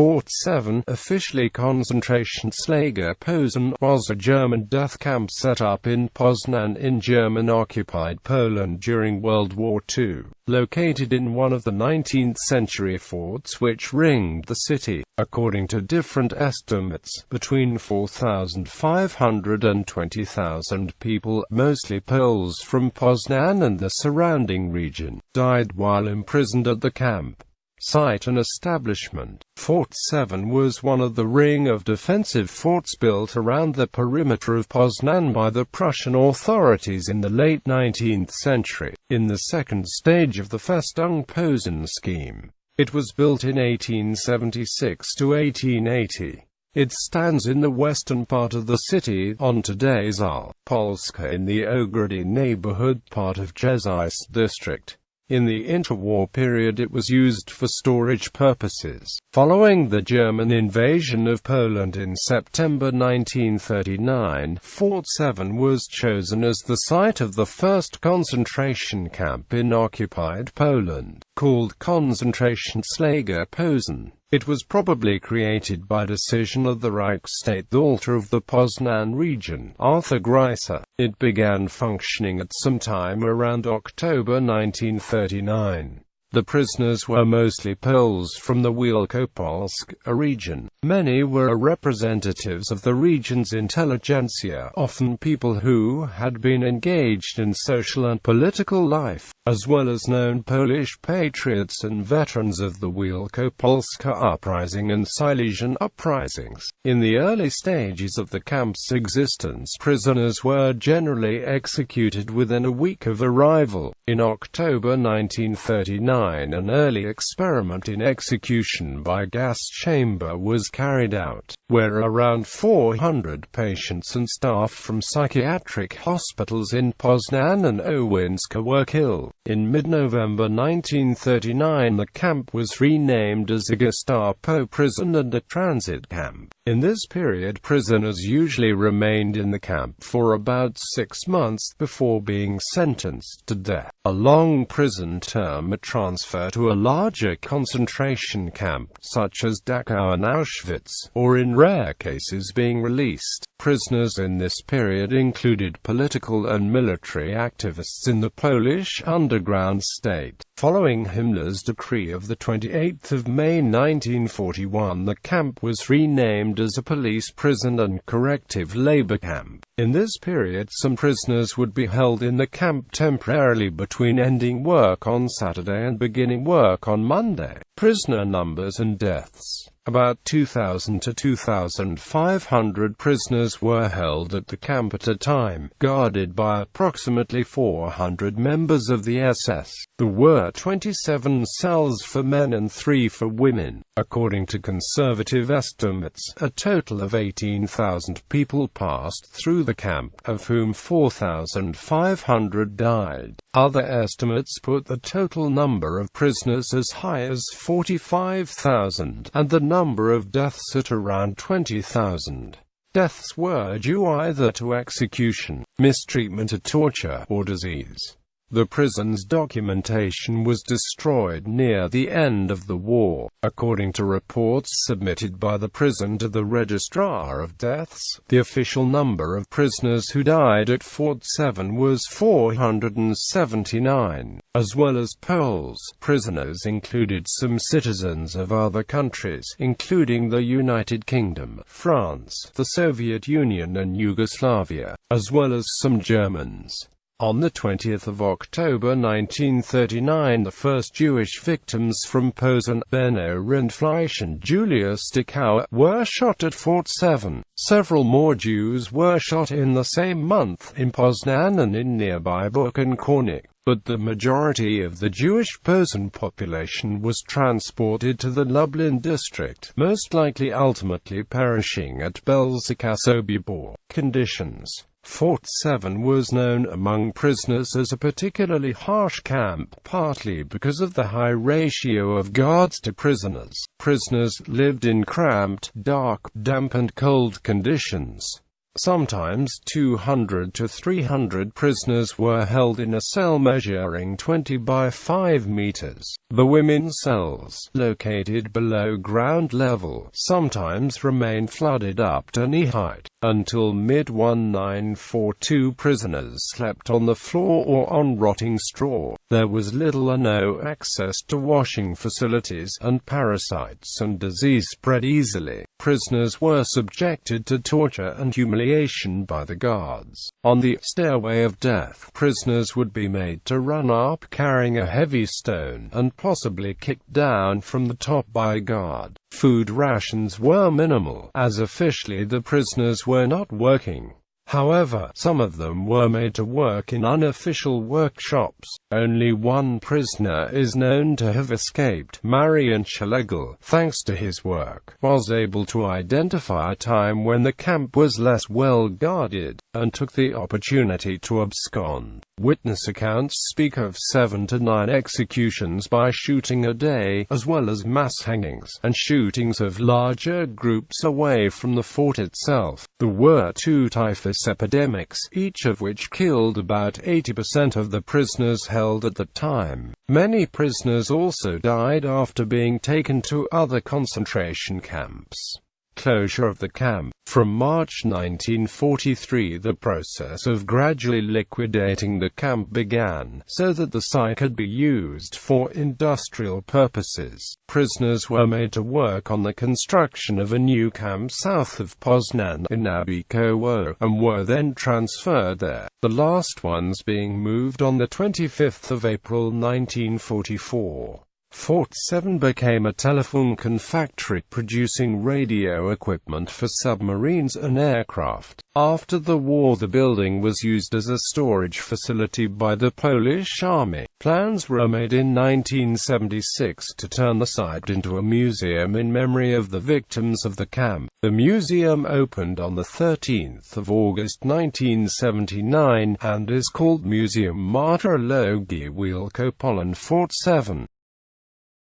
Fort VII, officially Konzentrationslager Posen, was a German death camp set up in Poznań in German-occupied Poland during World War II, located in one of the 19th-century forts which ringed the city. According to different estimates, between 4,500 and 20,000 people, mostly Poles from Poznań and the surrounding region, died while imprisoned at the camp. Site and establishment. Fort VII was one of the ring of defensive forts built around the perimeter of Poznań by the Prussian authorities in the late 19th century, in the second stage of the Festung Posen scheme. It was built in 1876 to 1880. It stands in the western part of the city, on today's Polska in the Ogrody neighborhood part of Jezice district. In the interwar period it was used for storage purposes. Following the German invasion of Poland in September 1939, Fort VII was chosen as the site of the first concentration camp in occupied Poland, called Konzentrationslager Posen. It was probably created by decision of the Reichsstatthalter of the Poznań region, Arthur Greiser. It began functioning at some time around October 1939. The prisoners were mostly Poles from the Wielkopolska region. Many were representatives of the region's intelligentsia, often people who had been engaged in social and political life, as well as known Polish patriots and veterans of the Wielkopolska uprising and Silesian uprisings. In the early stages of the camp's existence, prisoners were generally executed within a week of arrival. In October 1939, an early experiment in execution by gas chamber was carried out, where around 400 patients and staff from psychiatric hospitals in Poznań and Owinska were killed. In mid-November 1939, the camp was renamed as a Gestapo prison and a transit camp. In this period, prisoners usually remained in the camp for about 6 months before being sentenced to death. A long prison term, a transfer to a larger concentration camp, such as Dachau and Auschwitz, or in rare cases being released. Prisoners in this period included political and military activists in the Polish underground state. Following Himmler's decree of 28 May 1941, the camp was renamed as a police prison and corrective labor camp. In this period, some prisoners would be held in the camp temporarily between ending work on Saturday and beginning work on Monday. Prisoner numbers and deaths. About 2,000 to 2,500 prisoners were held at the camp at a time, guarded by approximately 400 members of the SS. There were 27 cells for men and 3 for women. According to conservative estimates, a total of 18,000 people passed through the camp, of whom 4,500 died. Other estimates put the total number of prisoners as high as 45,000, and the number of deaths at around 20,000. Deaths were due either to execution, mistreatment or torture, or disease. The prison's documentation was destroyed near the end of the war. According to reports submitted by the prison to the Registrar of Deaths, the official number of prisoners who died at Fort VII was 479, as well as Poles. Prisoners included some citizens of other countries, including the United Kingdom, France, the Soviet Union and Yugoslavia, as well as some Germans. On 20 October 1939, the first Jewish victims from Posen, Benno Rindfleisch and Julius Dachau, were shot at Fort VII. Several more Jews were shot in the same month, in Poznań and in nearby Konzentrationslager, but the majority of the Jewish Posen population was transported to the Lublin district, most likely ultimately perishing at Belzec Sobibor. Conditions. Fort VII was known among prisoners as a particularly harsh camp, partly because of the high ratio of guards to prisoners. Prisoners lived in cramped, dark, damp and cold conditions. Sometimes 200 to 300 prisoners were held in a cell measuring 20 by 5 meters. The women's cells, located below ground level, sometimes remained flooded up to knee height. Until mid-1942, prisoners slept on the floor or on rotting straw. There was little or no access to washing facilities, and parasites and disease spread easily. Prisoners were subjected to torture and humiliation by the guards. On the stairway of death, prisoners would be made to run up carrying a heavy stone, and possibly kicked down from the top by a guard. Food rations were minimal, as officially the prisoners were not working. However, some of them were made to work in unofficial workshops. Only one prisoner is known to have escaped. Marian Schlegel, thanks to his work, was able to identify a time when the camp was less well guarded, and took the opportunity to abscond. Witness accounts speak of 7 to 9 executions by shooting a day, as well as mass hangings, and shootings of larger groups away from the fort itself. There were 2 typhus epidemics, each of which killed about 80% of the prisoners held at the time. Many prisoners also died after being taken to other concentration camps. Closure of the camp. From March 1943, the process of gradually liquidating the camp began, so that the site could be used for industrial purposes. Prisoners were made to work on the construction of a new camp south of Poznań in Abikowo, and were then transferred there, the last ones being moved on the 25th of April 1944. Fort 7 became a telephone factory producing radio equipment for submarines and aircraft. After the war, the building was used as a storage facility by the Polish Army. Plans were made in 1976 to turn the site into a museum in memory of the victims of the camp. The museum opened on the 13th of August 1979, and is called Muzeum Martyrologii Wielkopolski Fort 7.